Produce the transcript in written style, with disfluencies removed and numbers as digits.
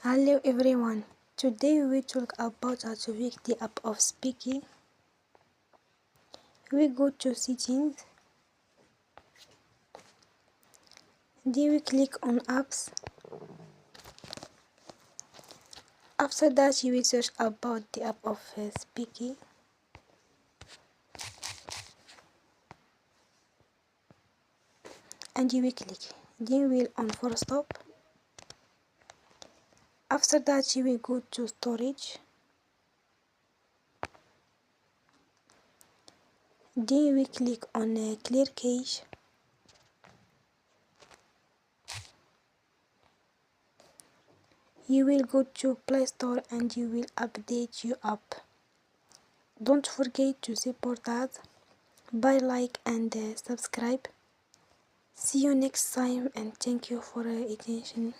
Hello everyone, today we talk about how to pick the app of Speaky. We go to settings, then we click on apps. After that you will search about the app of Speaky. And you will click, then we will on for stop. After that you will go to storage. Then we click on clear cache. You will go to Play Store and you will update your app. Don't forget to support us by like and subscribe. See you next time and thank you for your attention.